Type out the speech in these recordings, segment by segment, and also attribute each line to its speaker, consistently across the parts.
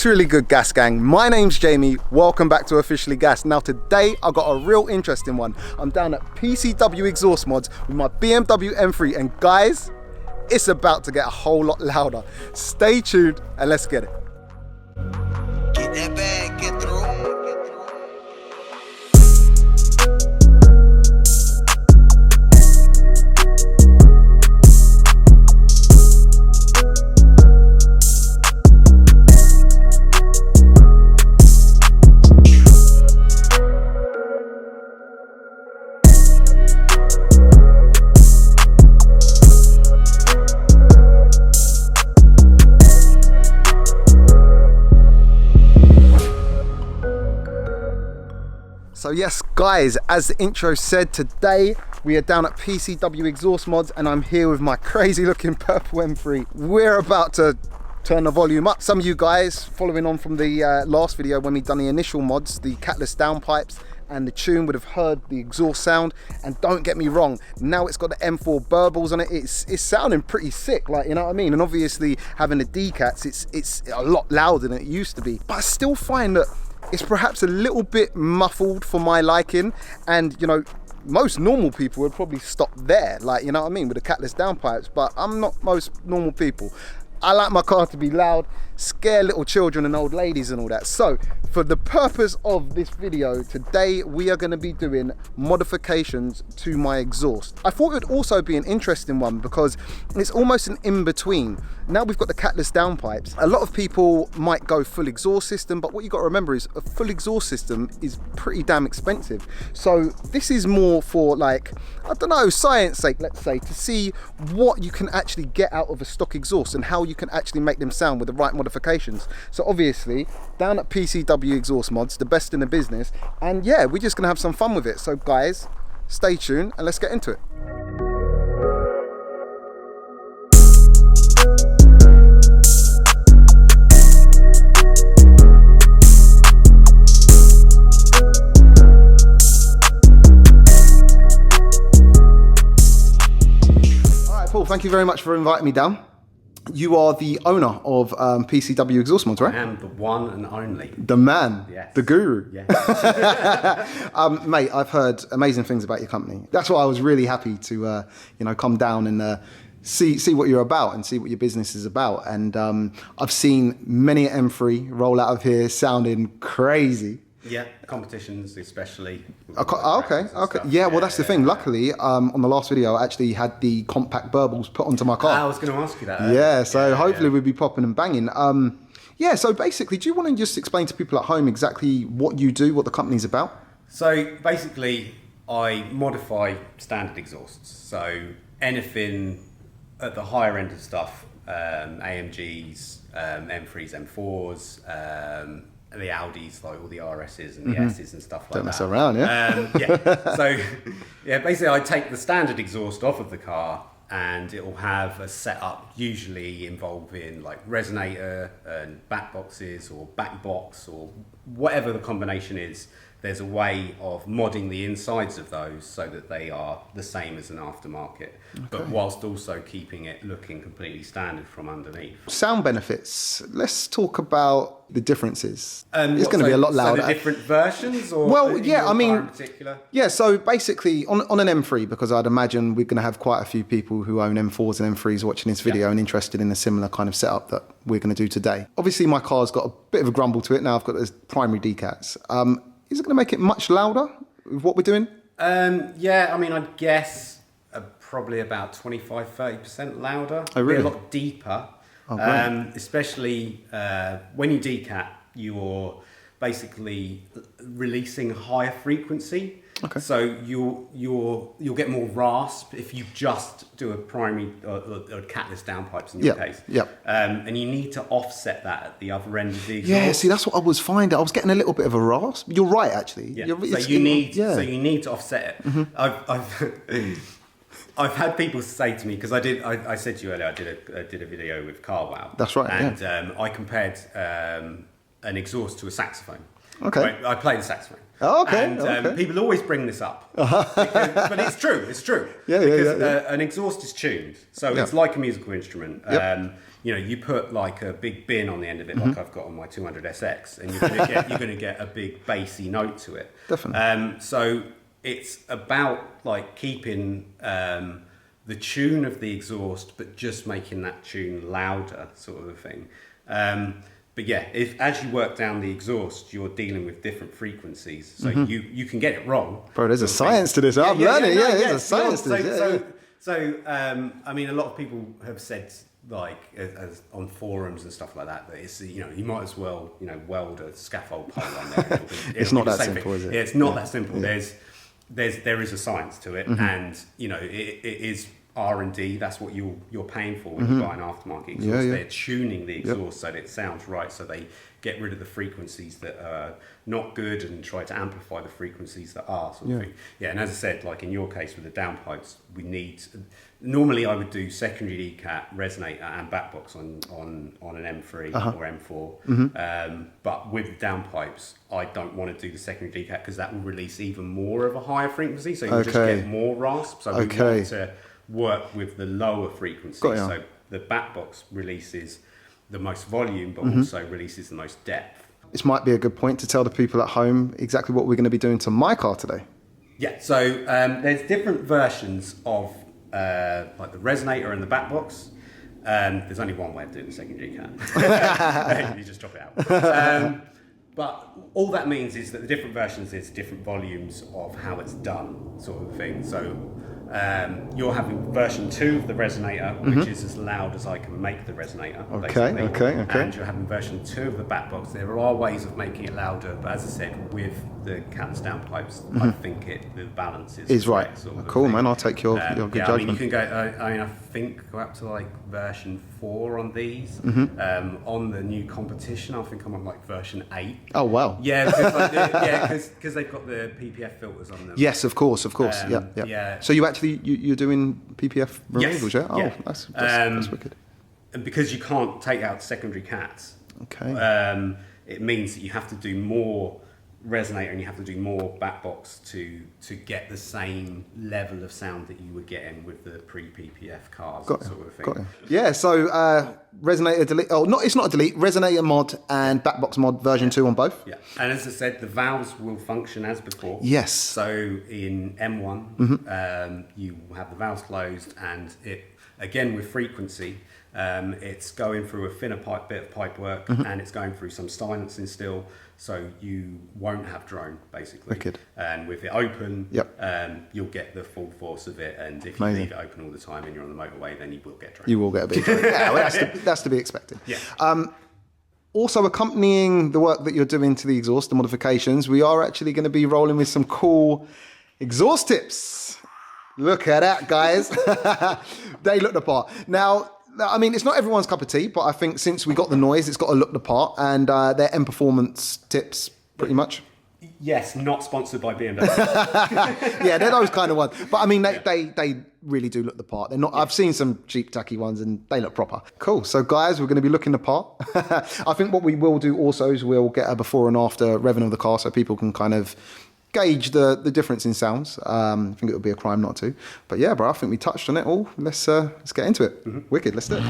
Speaker 1: What's really good, Gas Gang? My name's Jamie. Welcome back to Officially Gas. Now today I got a real interesting one. I'm down at PCW Exhaust Mods with my BMW M3 and guys, it's about to get a whole lot louder. Stay tuned and let's get it.
Speaker 2: Get that bag, get through.
Speaker 1: So yes guys, as the intro said, today we are down at PCW Exhaust Mods and I'm here with my crazy looking purple M3. We're about to turn the volume up. Some of you guys following on from the last video when we done the initial mods, the catless downpipes and the tune, would have heard the exhaust sound. And don't get me wrong, now it's got the M4 burbles on it, it's sounding pretty sick, like, you know what I mean? And obviously having the D-cats, it's a lot louder than it used to be, but I still find that it's perhaps a little bit muffled for my liking. And you know, most normal people would probably stop there, like, you know what I mean, with the catless downpipes, but I'm not most normal people. I like my car to be loud, scare little children and old ladies and all that. So for the purpose of this video today, we are going to be doing modifications to my exhaust. I thought it would also be an interesting one because it's almost an in-between. Now we've got the catless downpipes. A lot of people might go full exhaust system, but what you got to remember is a full exhaust system is pretty damn expensive. So this is more for, like, I don't know, science sake, let's say, to see what you can actually get out of a stock exhaust and how you can actually make them sound with the right modifications. So obviously down at PCW Exhaust Mods, the best in the business, and yeah, we're just gonna have some fun with it. So guys, stay tuned and let's get into it. All right, Paul, thank you very much for inviting me down. You are the owner of PCW Exhaust Mods, right?
Speaker 3: I am the one and only.
Speaker 1: The man,
Speaker 3: yes.
Speaker 1: The guru.
Speaker 3: Yes.
Speaker 1: Mate, I've heard amazing things about your company. That's why I was really happy to, you know, come down and see what you're about and see what your business is about. And I've seen many an M3 roll out of here sounding crazy.
Speaker 3: Yeah, competitions especially.
Speaker 1: Okay. Yeah, well, that's the thing. Luckily, on the last video, I actually had the compact burbles put onto my car.
Speaker 3: I was going to ask you that.
Speaker 1: Yeah, so hopefully we'll be popping and banging. Yeah, so basically, do you want to just explain to people at home exactly what you do, what the company's about?
Speaker 3: So basically, I modify standard exhausts. So anything at the higher end of stuff, AMGs, M3s, M4s, the Audis, like all the RSs and the S's and stuff like that.
Speaker 1: Don't mess around, yeah?
Speaker 3: Yeah. So, yeah, basically I take the standard exhaust off of the car and it will have a setup usually involving like resonator and back boxes or back box or whatever the combination is. There's a way of modding the insides of those so that they are the same as an aftermarket, but whilst also keeping it looking completely standard from underneath. Sound
Speaker 1: benefits. Let's talk about the differences. It's going to be a lot louder.
Speaker 3: So the different versions, or
Speaker 1: well, yeah, I mean,
Speaker 3: in particular? Yeah.
Speaker 1: So basically, on an M3, because I'd imagine we're going to have quite a few people who own M4s and M3s watching this video and interested in a similar kind of setup that we're going to do today. Obviously, my car's got a bit of a grumble to it now. I've got those primary D-cats. Is it going to make it much louder with what we're doing?
Speaker 3: Yeah, I mean, I guess probably about 25-30% louder.
Speaker 1: Oh, really?
Speaker 3: A lot deeper.
Speaker 1: Oh,
Speaker 3: especially when you decat, you're basically releasing higher frequency.
Speaker 1: Okay.
Speaker 3: So you'll get more rasp if you just do a primary or catless downpipes in your case.
Speaker 1: Yeah.
Speaker 3: And you need to offset that at the other end of the exhaust.
Speaker 1: Yeah. See, that's what I was finding. I was getting a little bit of a rasp. You're right, actually.
Speaker 3: Yeah. So you need to offset it.
Speaker 1: Mm-hmm.
Speaker 3: I've had people say to me, because I said to you earlier, I did a video with CarWow.
Speaker 1: That's right.
Speaker 3: And I compared an exhaust to a saxophone.
Speaker 1: Okay.
Speaker 3: Right? I play the saxophone.
Speaker 1: Oh, okay.
Speaker 3: And people always bring this up, but it's true. It's true.
Speaker 1: Yeah.
Speaker 3: Because an exhaust is tuned, so it's like a musical instrument. you know, you put like a big bin on the end of it, like I've got on my 200SX, and you're going to get a big bassy note to it.
Speaker 1: Definitely.
Speaker 3: So it's about like keeping the tune of the exhaust, but just making that tune louder, sort of a thing. But yeah, as you work down the exhaust, you're dealing with different frequencies, so you can get it wrong.
Speaker 1: Bro, there's a science to this. I'm learning. There's a science to this.
Speaker 3: So, I mean, a lot of people have said, like, as on forums and stuff like that, that it's, you know, you might as well, you know, weld a scaffold pole on there.
Speaker 1: It's not that simple, is it?
Speaker 3: Yeah, it's not that simple. There is a science to it, and you know, it is R&D. That's what you're paying for when you buy an aftermarket exhaust. They're tuning the exhaust so that it sounds right, so they get rid of the frequencies that are not good and try to amplify the frequencies that are, sort of thing. Yeah, and as I said, like in your case with the downpipes, we need. Normally, I would do secondary decat, resonator, and backbox on an M3 or M4. But with the downpipes, I don't want to do the secondary decat because that will release even more of a higher frequency, so you just get more rasp. So we want to work with the lower frequency. So the backbox releases the most volume, but also releases the most depth.
Speaker 1: This might be a good point to tell the people at home exactly what we're going to be doing to my car today. Yeah.
Speaker 3: So there's different versions of like the resonator and the backbox. There's only one way of doing the secondary cat. You just drop it out. But all that means is that the different versions is different volumes of how it's done, sort of thing. So you're having version 2 of the resonator, which is as loud as I can make the resonator. Okay. And you're having version 2 of the backbox. There are ways of making it louder, but as I said, with the catalyst downpipes, I think the balance is
Speaker 1: right.
Speaker 3: Sort of
Speaker 1: cool, man. I'll take your good judgment.
Speaker 3: I mean, you can go. I think go up to like version 4 on these. On the new competition, I think I'm on like version 8.
Speaker 1: Oh wow.
Speaker 3: Yeah, because they've got the PPF filters on them.
Speaker 1: Yes, of course. Yeah. So you're doing PPF removals, yeah? Oh, that's wicked.
Speaker 3: And because you can't take out secondary cats, it means that you have to do more resonator and you have to do more backbox to get the same level of sound that you were getting with the pre-PPF cars, sort of thing.
Speaker 1: Got it. Yeah, so resonator delete. Oh, no, it's not a delete. Resonator mod and backbox mod version 2 on both.
Speaker 3: Yeah, and as I said, the valves will function as before.
Speaker 1: Yes.
Speaker 3: So in M1, you have the valves closed, and it again with frequency. It's going through a thinner bit of pipe work, and it's going through some silencing still, so you won't have drone basically.
Speaker 1: Wicked.
Speaker 3: And with it open, you'll get the full force of it. And if you leave it open all the time and you're on the motorway, then you will get drone.
Speaker 1: You will get a bit. Yeah, well, that's to be expected.
Speaker 3: Yeah.
Speaker 1: Also, accompanying the work that you're doing to the exhaust, the modifications, we are actually going to be rolling with some cool exhaust tips. Look at that, guys. They look the part. Now, I mean, it's not everyone's cup of tea, but I think since we got the noise, it's got to look the part, and they're M Performance tips, pretty much.
Speaker 3: Yes, not sponsored by BMW.
Speaker 1: Yeah, they're those kind of ones. But I mean, they really do look the part. They're not. I've seen some cheap, tacky ones, and they look proper. Cool. So, guys, we're going to be looking the part. I think what we will do also is we'll get a before and after revving of the car, so people can kind of gauge the difference in sounds. I think it would be a crime not to. But yeah, bro, I think we touched on it all. Let's get into it. Wicked, let's do it.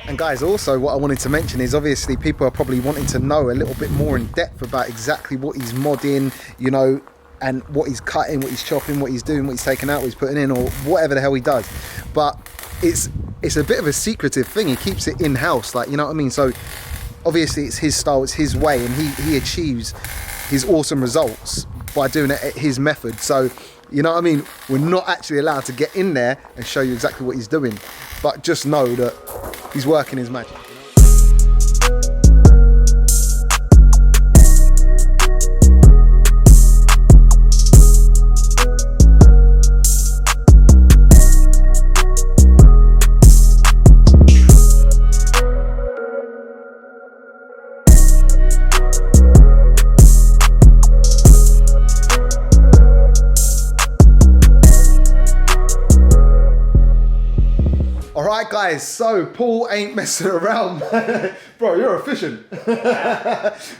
Speaker 1: And guys, also what I wanted to mention is obviously people are probably wanting to know a little bit more in depth about exactly what he's modding, you know, and what he's cutting, what he's chopping, what he's doing, what he's taking out, what he's putting in, or whatever the hell he does. But it's a bit of a secretive thing. He keeps it in-house, like, you know what I mean? So obviously it's his style, it's his way, and he achieves his awesome results by doing it at his method. So, you know what I mean? We're not actually allowed to get in there and show you exactly what he's doing, but just know that he's working his magic. All right, guys, so Paul ain't messing around. Bro, you're efficient.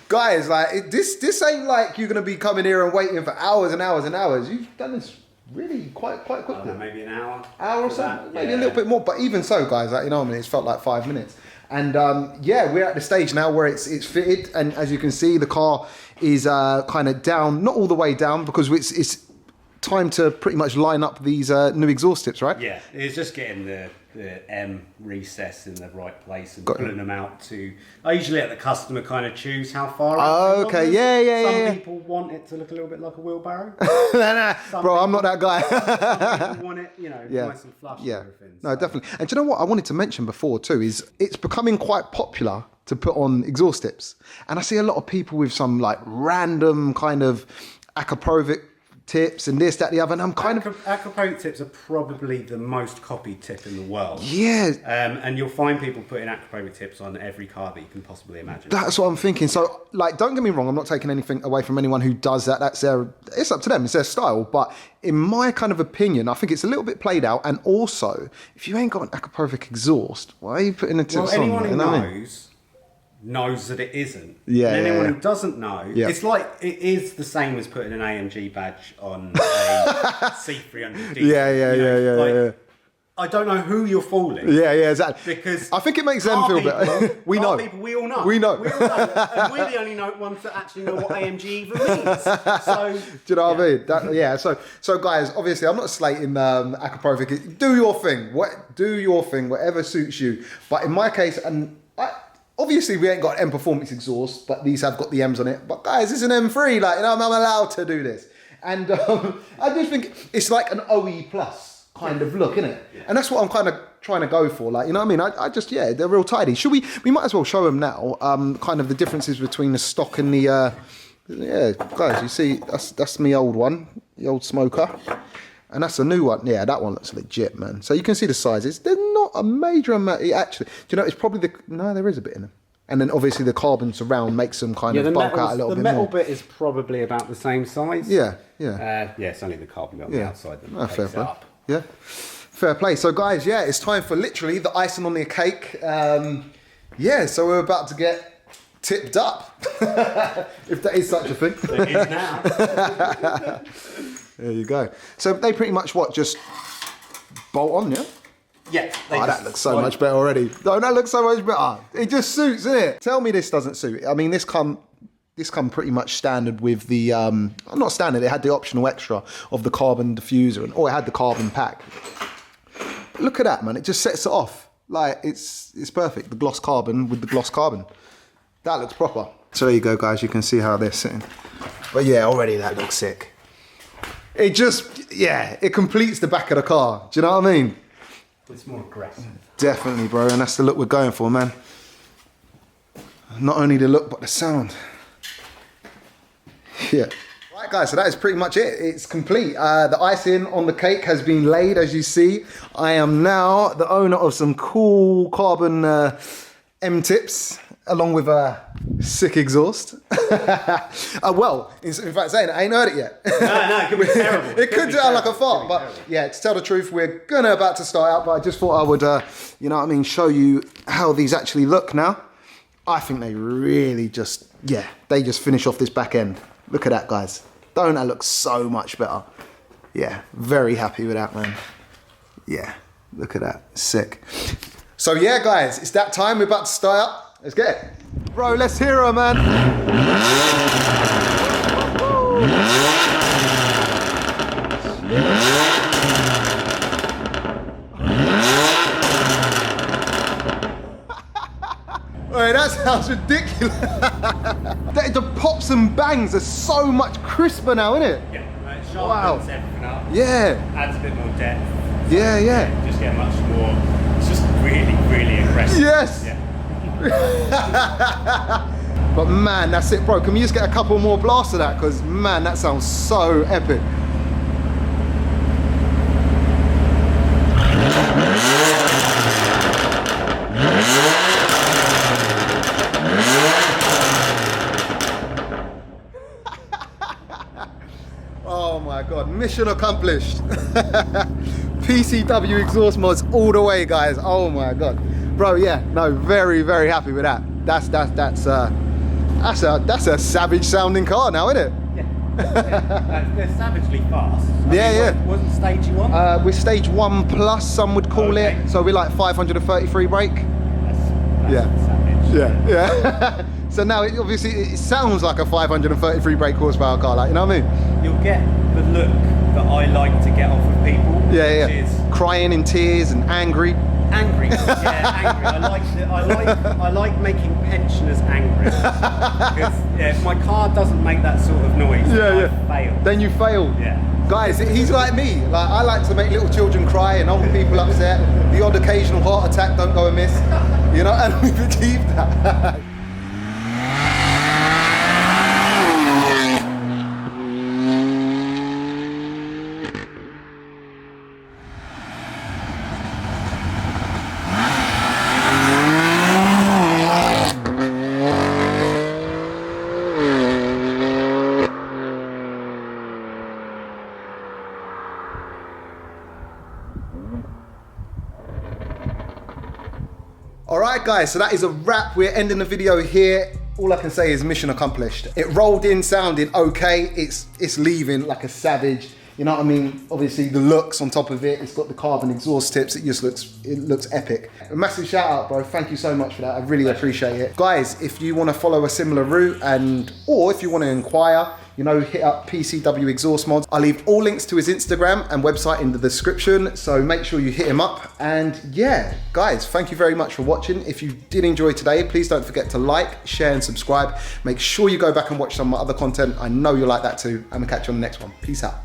Speaker 1: Guys, like, this ain't like you're going to be coming here and waiting for hours and hours and hours. You've done this really quite quickly.
Speaker 3: Maybe an hour.
Speaker 1: Hour or so? Maybe a little bit more. But even so, guys, like, you know what I mean? It's felt like 5 minutes. And yeah, we're at the stage now where it's fitted. And as you can see, the car is kind of down, not all the way down, because it's time to pretty much line up these new exhaust tips, right?
Speaker 3: Yeah, it's just getting the M recess in the right place and pulling them out to. I usually let the customer kind of choose how far.
Speaker 1: Oh, okay, yeah.
Speaker 3: Some people want it to look a little bit like a wheelbarrow.
Speaker 1: Nah, bro, I'm not that guy.
Speaker 3: Some people want it, you know, nice and flush.
Speaker 1: Yeah,
Speaker 3: and everything.
Speaker 1: no, definitely. And do you know what I wanted to mention before too is it's becoming quite popular to put on exhaust tips, and I see a lot of people with some like random kind of Akaprovic tips and this, that, the other, and I'm kind of...
Speaker 3: Akaprovic tips are probably the most copied tip in the world.
Speaker 1: Yeah.
Speaker 3: And you'll find people putting Akaprovic tips on every car that you can possibly imagine.
Speaker 1: That's what I'm thinking. So, like, don't get me wrong, I'm not taking anything away from anyone who does that. It's up to them, it's their style. But in my kind of opinion, I think it's a little bit played out. And also, if you ain't got an Akaprovic exhaust, why are you putting the tips on?
Speaker 3: Anyone who knows that it isn't.
Speaker 1: Yeah.
Speaker 3: And anyone who doesn't know, it's like it is the same as putting an AMG badge on a C300.
Speaker 1: Yeah.
Speaker 3: I don't know who you're fooling.
Speaker 1: Yeah, exactly.
Speaker 3: Because
Speaker 1: I think it makes them feel better. We know.
Speaker 3: People, we all know.
Speaker 1: We know.
Speaker 3: And we're the only ones that actually know what AMG even means. So,
Speaker 1: do you know what I mean? So guys, obviously, I'm not slating Akaprovic. Do your thing. Do your thing, whatever suits you. But in my case, obviously, we ain't got an M Performance exhaust, but these have got the M's on it. But guys, it's an M3, like, you know, I'm allowed to do this. And I do think it's like an OE plus kind of look, innit? Yeah. And that's what I'm kind of trying to go for, like, you know what I mean? I just, they're real tidy. We might as well show them now, kind of the differences between the stock and the, guys, you see, that's my old one, the old smoker. And that's a new one. Yeah, that one looks legit, man. So you can see the sizes. They're not a major amount. Actually, do you know, it's probably no, there is a bit in them. And then obviously the carbon surround makes them kind of bulk out a little bit more.
Speaker 3: The metal bit is probably about the same size.
Speaker 1: Yeah.
Speaker 3: It's only the carbon bit on the outside that
Speaker 1: fair
Speaker 3: takes
Speaker 1: play.
Speaker 3: it up.
Speaker 1: Yeah, fair play. So guys, it's time for literally the icing on the cake. So we're about to get tipped up, if that is such a thing.
Speaker 3: It is now.
Speaker 1: There you go. So they pretty much just bolt on, yeah?
Speaker 3: Yeah.
Speaker 1: That looks so much better already. No, that looks so much better. It just suits, isn't it? Tell me this doesn't suit. I mean, this come pretty much standard with the, not standard, it had the optional extra of the carbon diffuser, or it had the carbon pack. But look at that, man. It just sets it off. Like, it's perfect. The gloss carbon with the gloss carbon. That looks proper. So there you go, guys. You can see how they're sitting. But yeah, already that looks sick. It just, it completes the back of the car. Do you know what I mean?
Speaker 3: It's more aggressive.
Speaker 1: Definitely, bro. And that's the look we're going for, man. Not only the look, but the sound. Yeah. Right, guys, so that is pretty much it. It's complete. The icing on the cake has been laid, as you see. I am now the owner of some cool carbon M-tips, along with a sick exhaust. Well, in fact, saying it, I ain't heard it yet.
Speaker 3: No, it could be terrible.
Speaker 1: It could sound like a fart, but to tell the truth, we're about to start out, but I just thought I would, you know what I mean, show you how these actually look now. I think they really just, they just finish off this back end. Look at that, guys. Don't that look so much better? Yeah, very happy with that, man. Yeah, look at that, sick. So yeah, guys, it's that time. We're about to start up. Let's get it. Bro, let's hear her, man. Alright, that sounds ridiculous. The pops and bangs are so much crisper now, isn't it?
Speaker 3: Yeah, it sharpens everything up.
Speaker 1: Yeah.
Speaker 3: Adds a bit more depth.
Speaker 1: Yeah.
Speaker 3: Just get much more. It's just really, really aggressive.
Speaker 1: Yes.
Speaker 3: Yeah.
Speaker 1: But man, that's it, bro. Can we just get a couple more blasts of that? Because man, that sounds so epic. Oh my God, mission accomplished. PCW exhaust mods all the way, guys. Oh my God. Bro, yeah, no, very, very happy with that. That's a savage sounding car now, isn't it?
Speaker 3: Yeah. They're savagely fast.
Speaker 1: Yeah.
Speaker 3: Wasn't stage you on?
Speaker 1: We're stage 1 plus, some would call it. So we're like 533 brake.
Speaker 3: That's savage.
Speaker 1: Yeah. So now it sounds like a 533 brake horsepower car, like, you know what I mean?
Speaker 3: You'll get the look that I like to get off of people.
Speaker 1: Yeah.
Speaker 3: Which is
Speaker 1: crying in tears and angry.
Speaker 3: Angry, yeah, angry. I like making pensioners angry because if my car doesn't make that sort of noise, I fail.
Speaker 1: Then you fail.
Speaker 3: Yeah.
Speaker 1: Guys, he's like me. Like, I like to make little children cry and old people upset. The odd occasional heart attack don't go amiss, you know, and we achieved that. Alright guys, so that is a wrap. We're ending the video here. All I can say is mission accomplished. It rolled in, sounded okay. It's leaving like a savage. You know what I mean? Obviously the looks on top of it. It's got the carbon exhaust tips. It looks epic. A massive shout out, bro. Thank you so much for that. I really appreciate it. Guys, if you want to follow a similar route or if you want to inquire, you know, hit up PCW Exhaust Mods. I'll leave all links to his Instagram and website in the description, so make sure you hit him up. And yeah, guys, thank you very much for watching. If you did enjoy today, please don't forget to like, share, and subscribe. Make sure you go back and watch some of my other content. I know you'll like that too. I'm gonna catch you on the next one. Peace out.